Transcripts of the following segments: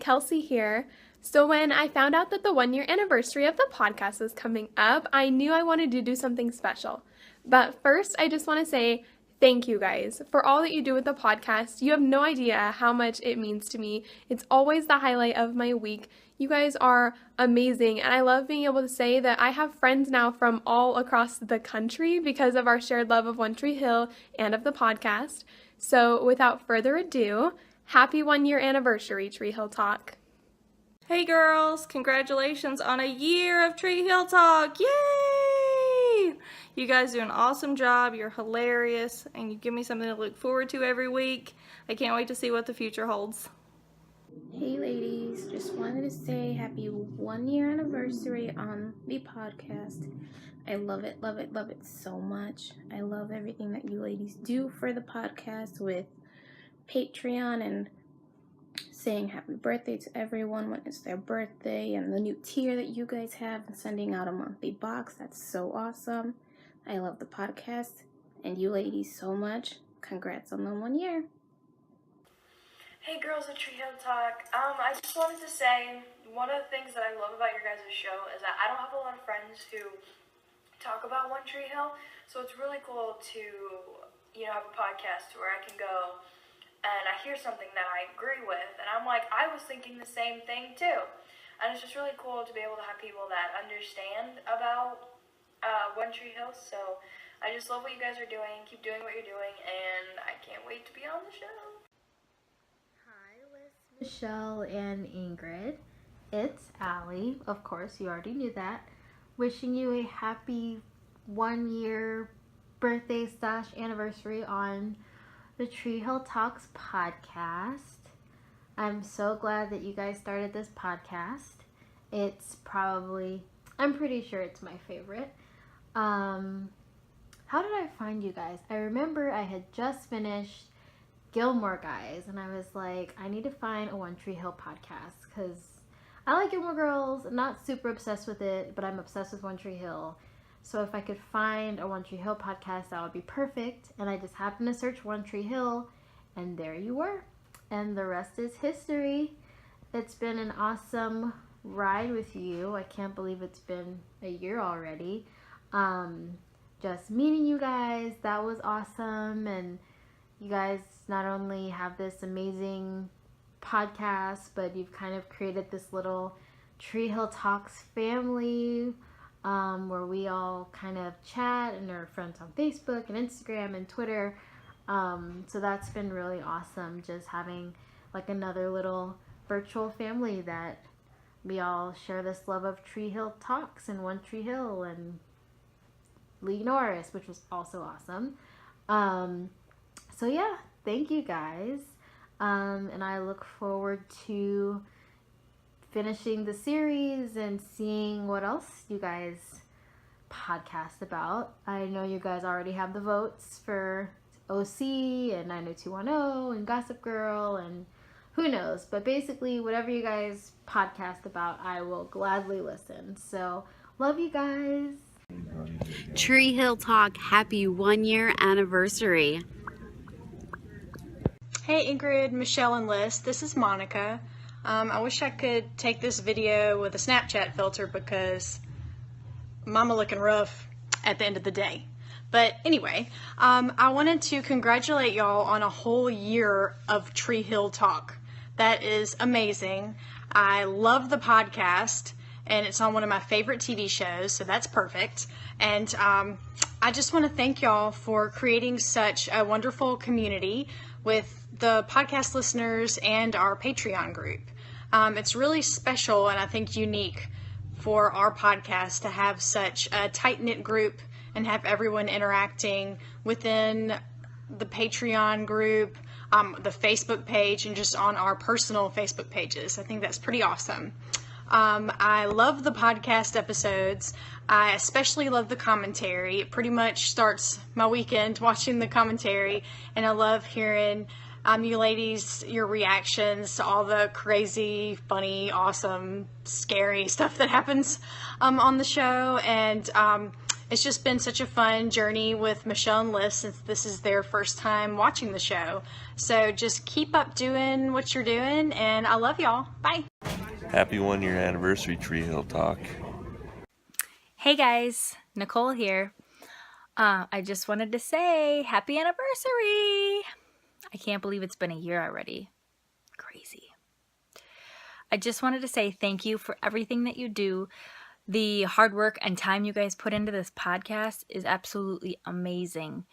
Kelsey here. So when I found out that the 1-year anniversary of the podcast was coming up, I knew I wanted to do something special. But first, I just want to say thank you guys for all that you do with the podcast. You have no idea how much it means to me. It's always the highlight of my week. You guys are amazing, and I love being able to say that I have friends now from all across the country because of our shared love of One Tree Hill and of the podcast. So without further ado, happy 1-year anniversary, Tree Hill Talk. Hey girls, congratulations on a year of Tree Hill Talk. Yay! You guys do an awesome job. You're hilarious, and you give me something to look forward to every week. I can't wait to see what the future holds. Hey ladies, just wanted to say happy 1-year anniversary on the podcast. I love it, love it, love it so much. I love everything that you ladies do for the podcast with Patreon and saying happy birthday to everyone when it's their birthday, and the new tier that you guys have and sending out a monthly box. That's so awesome. I love the podcast and you ladies so much. Congrats on the 1 year. Hey girls at Tree Hill Talk. I just wanted to say one of the things that I love about your guys' show is that I don't have a lot of friends who talk about One Tree Hill, so it's really cool to, have a podcast where I can go and I hear something that I agree with, and I'm like, I was thinking the same thing too. And it's just really cool to be able to have people that understand about One Tree Hill, so I just love what you guys are doing. Keep doing what you're doing, and I can't wait to be on the show. Michelle and Ingrid, it's Allie. Of course, you already knew that. Wishing you a happy 1-year birthday / anniversary on the Tree Hill Talks podcast. I'm so glad that you guys started this podcast. It's probably, I'm pretty sure it's my favorite. How did I find you guys? I remember I had just finished Gilmore Guys, and I was like, I need to find a One Tree Hill podcast because I like Gilmore Girls. I'm not super obsessed with it, but I'm obsessed with One Tree Hill. So if I could find a One Tree Hill podcast, that would be perfect. And I just happened to search One Tree Hill, and there you were. And the rest is history. It's been an awesome ride with you. I can't believe it's been a year already. Just meeting you guys, that was awesome. And you guys not only have this amazing podcast, but you've kind of created this little Tree Hill Talks family where we all kind of chat and are friends on Facebook and Instagram and Twitter. So that's been really awesome, just having like another little virtual family that we all share this love of Tree Hill Talks and One Tree Hill and NORRIS, which was also awesome. So yeah, thank you guys, and I look forward to finishing the series and seeing what else you guys podcast about. I know you guys already have the votes for OC and 90210 and Gossip Girl and who knows, but basically whatever you guys podcast about, I will gladly listen. So love you guys. Tree Hill Talk, happy 1-year anniversary. Hey Ingrid, Michelle, and Liss, this is Monica. I wish I could take this video with a Snapchat filter because mama looking rough at the end of the day. But anyway, I wanted to congratulate y'all on a whole year of Tree Hill Talk. That is amazing. I love the podcast, and it's on one of my favorite TV shows, so that's perfect. And I just want to thank y'all for creating such a wonderful community with the podcast listeners and our Patreon group. It's really special and I think unique for our podcast to have such a tight-knit group and have everyone interacting within the Patreon group, the Facebook page, and just on our personal Facebook pages. I think that's pretty awesome. I love the podcast episodes. I especially love the commentary. It pretty much starts my weekend watching the commentary, and I love hearing you ladies, your reactions to all the crazy, funny, awesome, scary stuff that happens on the show. And it's just been such a fun journey with Michelle and Liss since this is their first time watching the show. So just keep up doing what you're doing, and I love y'all. Bye. Happy 1 year anniversary, Tree Hill Talk. Hey guys, Nicole here. I just wanted to say happy anniversary. I can't believe it's been a year already. Crazy. I just wanted to say thank you for everything that you do. The hard work and time you guys put into this podcast is absolutely amazing.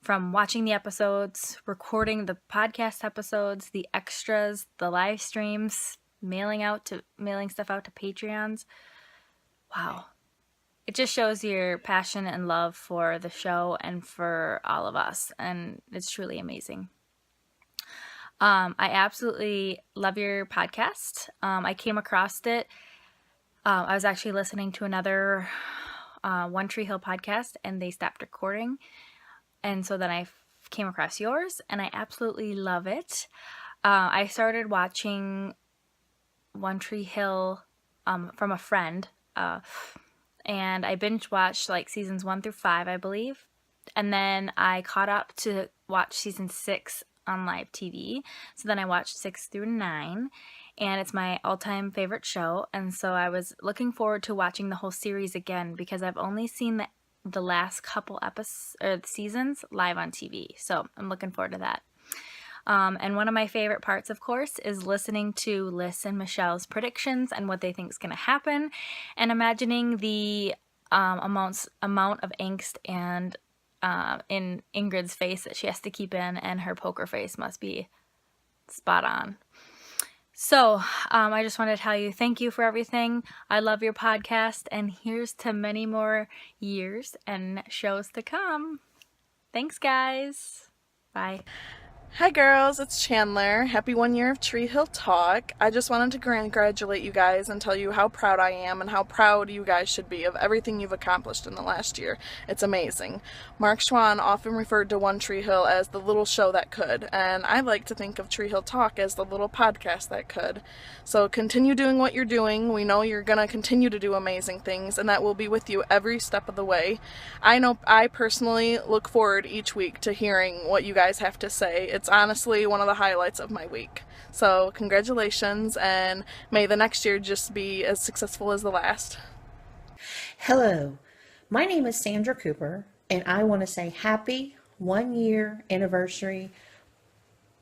From watching the episodes, recording the podcast episodes, the extras, the live streams, mailing stuff out to Patreons. Wow. It just shows your passion and love for the show and for all of us, and it's truly amazing. I absolutely love your podcast. I came across it. I was actually listening to another One Tree Hill podcast, and they stopped recording. And so then I came across yours, and I absolutely love it. I started watching One Tree Hill from a friend, and I binge watched like seasons 1 through 5, I believe. And then I caught up to watch season 6 on live TV. So then I watched 6 through 9. And it's my all-time favorite show, and so I was looking forward to watching the whole series again because I've only seen the last couple seasons live on TV, so I'm looking forward to that. And one of my favorite parts, of course, is listening to Liss and Michelle's predictions and what they think is going to happen, and imagining the amount of angst and in Ingrid's face that she has to keep in, and her poker face must be spot on. So, I just want to tell you thank you for everything. I love your podcast, and here's to many more years and shows to come. Thanks, guys. Bye. Hi girls, it's Chandler. Happy 1 year of Tree Hill Talk. I just wanted to congratulate you guys and tell you how proud I am and how proud you guys should be of everything you've accomplished in the last year. It's amazing. Mark Schwann often referred to One Tree Hill as the little show that could, and I like to think of Tree Hill Talk as the little podcast that could. So continue doing what you're doing. We know you're going to continue to do amazing things, and that will be with you every step of the way. I know I personally look forward each week to hearing what you guys have to say. It's honestly one of the highlights of my week. So congratulations, and may the next year just be as successful as the last. Hello, my name is Sandra Cooper, and I want to say happy 1 year anniversary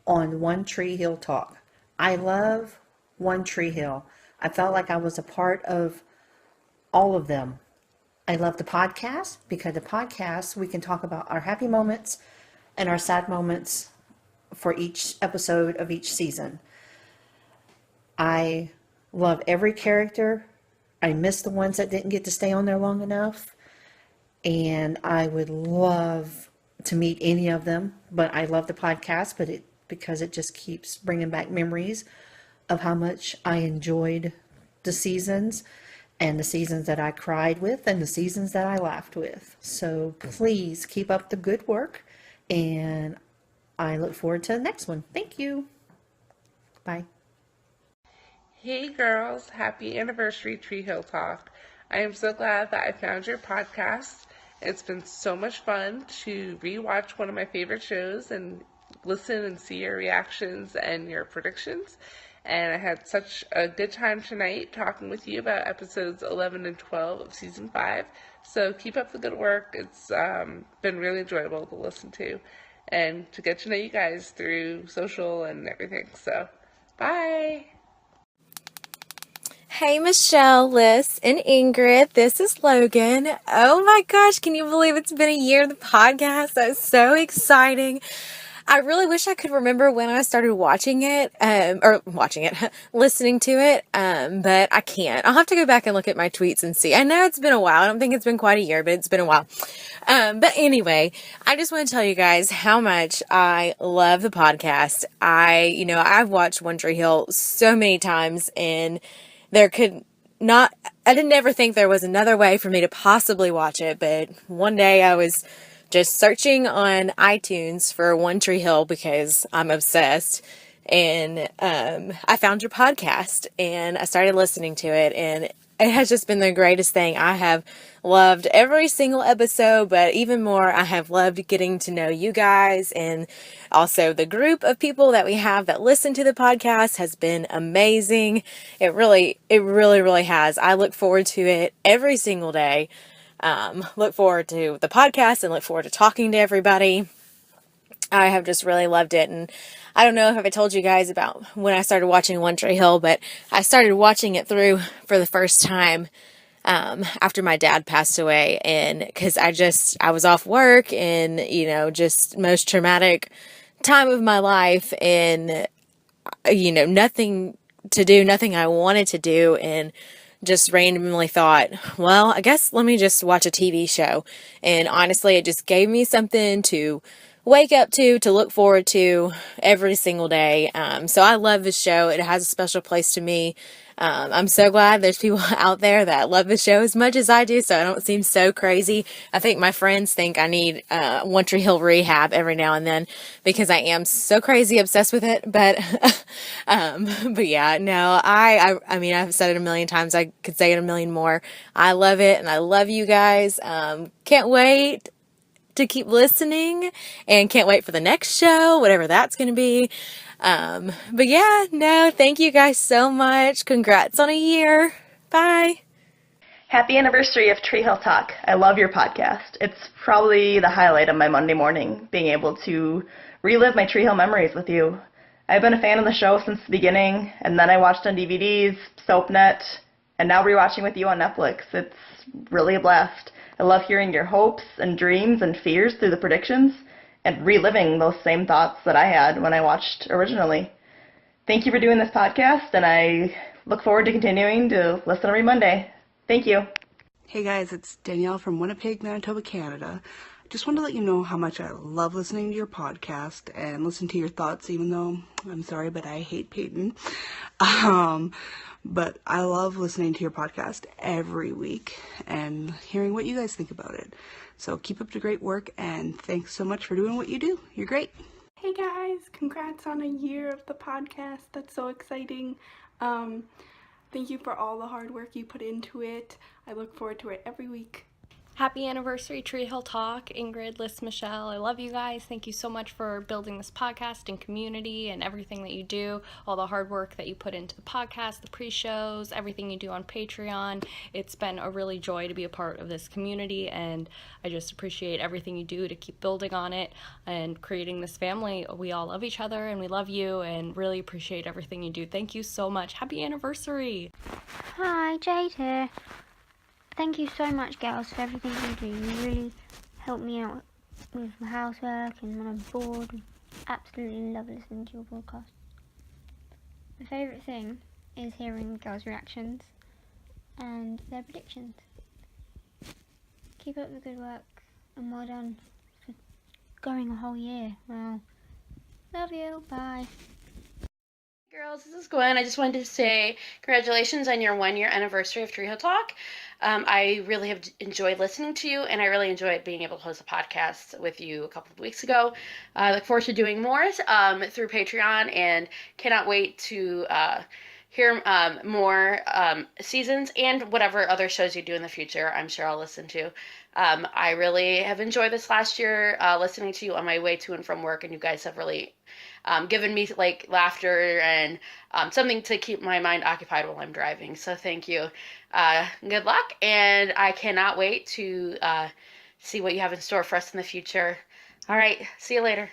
on One Tree Hill Talk. I love One Tree Hill. I felt like I was a part of all of them. I love the podcast because the podcast we can talk about our happy moments and our sad moments for each episode of each season. I love every character. I miss the ones that didn't get to stay on there long enough, and I would love to meet any of them, but I love the podcast because it just keeps bringing back memories of how much I enjoyed the seasons, and the seasons that I cried with and the seasons that I laughed with. So please keep up the good work, and I look forward to the next one. Thank you. Bye. Hey girls, happy anniversary Tree Hill Talk. I am so glad that I found your podcast. It's been so much fun to rewatch one of my favorite shows and listen and see your reactions and your predictions. And I had such a good time tonight talking with you about episodes 11 and 12 of season 5. So keep up the good work. It's been really enjoyable to listen to and to get to know you guys through social and everything. So, bye! Hey Michelle, Liss, and Ingrid, this is Logan. Oh my gosh, can you believe it's been a year of the podcast? That's so exciting. I really wish I could remember when I started watching it, listening to it, but I can't. I'll have to go back and look at my tweets and see. I know it's been a while. I don't think it's been quite a year, but it's been a while. But anyway, I just want to tell you guys how much I love the podcast. I've watched One Tree Hill so many times, and I didn't ever think there was another way for me to possibly watch it, but one day I was just searching on iTunes for One Tree Hill because I'm obsessed, and I found your podcast, and I started listening to it, and it has just been the greatest thing. I have loved every single episode, but even more, I have loved getting to know you guys, and also the group of people that we have that listen to the podcast has been amazing. It really has. I look forward to it every single day. Look forward to the podcast and look forward to talking to everybody. I have just really loved it. And I don't know if I told you guys about when I started watching One Tree Hill, but I started watching it through for the first time after my dad passed away. And because I was off work and, just most traumatic time of my life, and, nothing to do, nothing I wanted to do. And just randomly thought, well, I guess let me just watch a TV show. And honestly, it just gave me something to wake up to look forward to every single day. So I love this show. It has a special place to me. I'm so glad there's people out there that love the show as much as I do, so I don't seem so crazy. I think my friends think I need One Tree Hill rehab every now and then because I am so crazy obsessed with it. But but yeah, no, I mean, I've said it a million times. I could say it a million more. I love it, and I love you guys. Can't wait to keep listening, and can't wait for the next show, whatever that's going to be. But yeah, no, thank you guys so much. Congrats on a year. Bye. Happy anniversary of Tree Hill Talk. I love your podcast. It's probably the highlight of my Monday morning, being able to relive my Tree Hill memories with you. I've been a fan of the show since the beginning, and then I watched on DVDs, SoapNet, and now rewatching with you on Netflix. It's really a blast. I love hearing your hopes and dreams and fears through the predictions and reliving those same thoughts that I had when I watched originally. Thank you for doing this podcast, and I look forward to continuing to listen every Monday. Thank you. Hey guys, it's Danielle from Winnipeg, Manitoba, Canada. Just wanted to let you know how much I love listening to your podcast and listen to your thoughts, even though I'm sorry, but I hate Peyton. But I love listening to your podcast every week and hearing what you guys think about it. So keep up the great work, and thanks so much for doing what you do. You're great. Hey guys, congrats on a year of the podcast. That's so exciting. Thank you for all the hard work you put into it. I look forward to it every week. Happy anniversary, Tree Hill Talk. Ingrid, Liss, Michelle, I love you guys. Thank you so much for building this podcast and community and everything that you do, all the hard work that you put into the podcast, the pre-shows, everything you do on Patreon. It's been a really joy to be a part of this community, and I just appreciate everything you do to keep building on it and creating this family. We all love each other, and we love you, and really appreciate everything you do. Thank you so much. Happy anniversary. Hi, Jayde here. Thank you so much, girls, for everything you do. You really help me out with my housework and when I'm bored. Absolutely love listening to your podcast. My favourite thing is hearing girls' reactions and their predictions. Keep up the good work, and well done for going a whole year. Well, love you. Bye. Girls, this is Gwen. I just wanted to say congratulations on your 1 year anniversary of Tree Hill Talk. I really have enjoyed listening to you, and I really enjoyed being able to host a podcast with you a couple of weeks ago. I look forward to doing more through Patreon, and cannot wait to hear more seasons and whatever other shows you do in the future. I'm sure I'll listen to. I really have enjoyed this last year listening to you on my way to and from work, and you guys have really given me like laughter and something to keep my mind occupied while I'm driving. So thank you. Good luck, and I cannot wait to see what you have in store for us in the future. All right, see you later.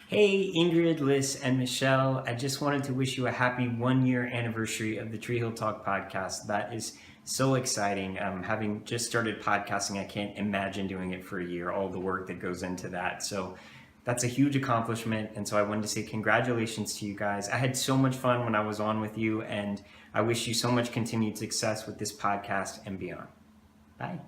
Hey, Ingrid, Liss, and Michelle. I just wanted to wish you a happy 1 year anniversary of the Tree Hill Talk podcast. That is so exciting. Having just started podcasting, I can't imagine doing it for a year, all the work that goes into that. So that's a huge accomplishment. And so I wanted to say congratulations to you guys. I had so much fun when I was on with you, and I wish you so much continued success with this podcast and beyond. Bye.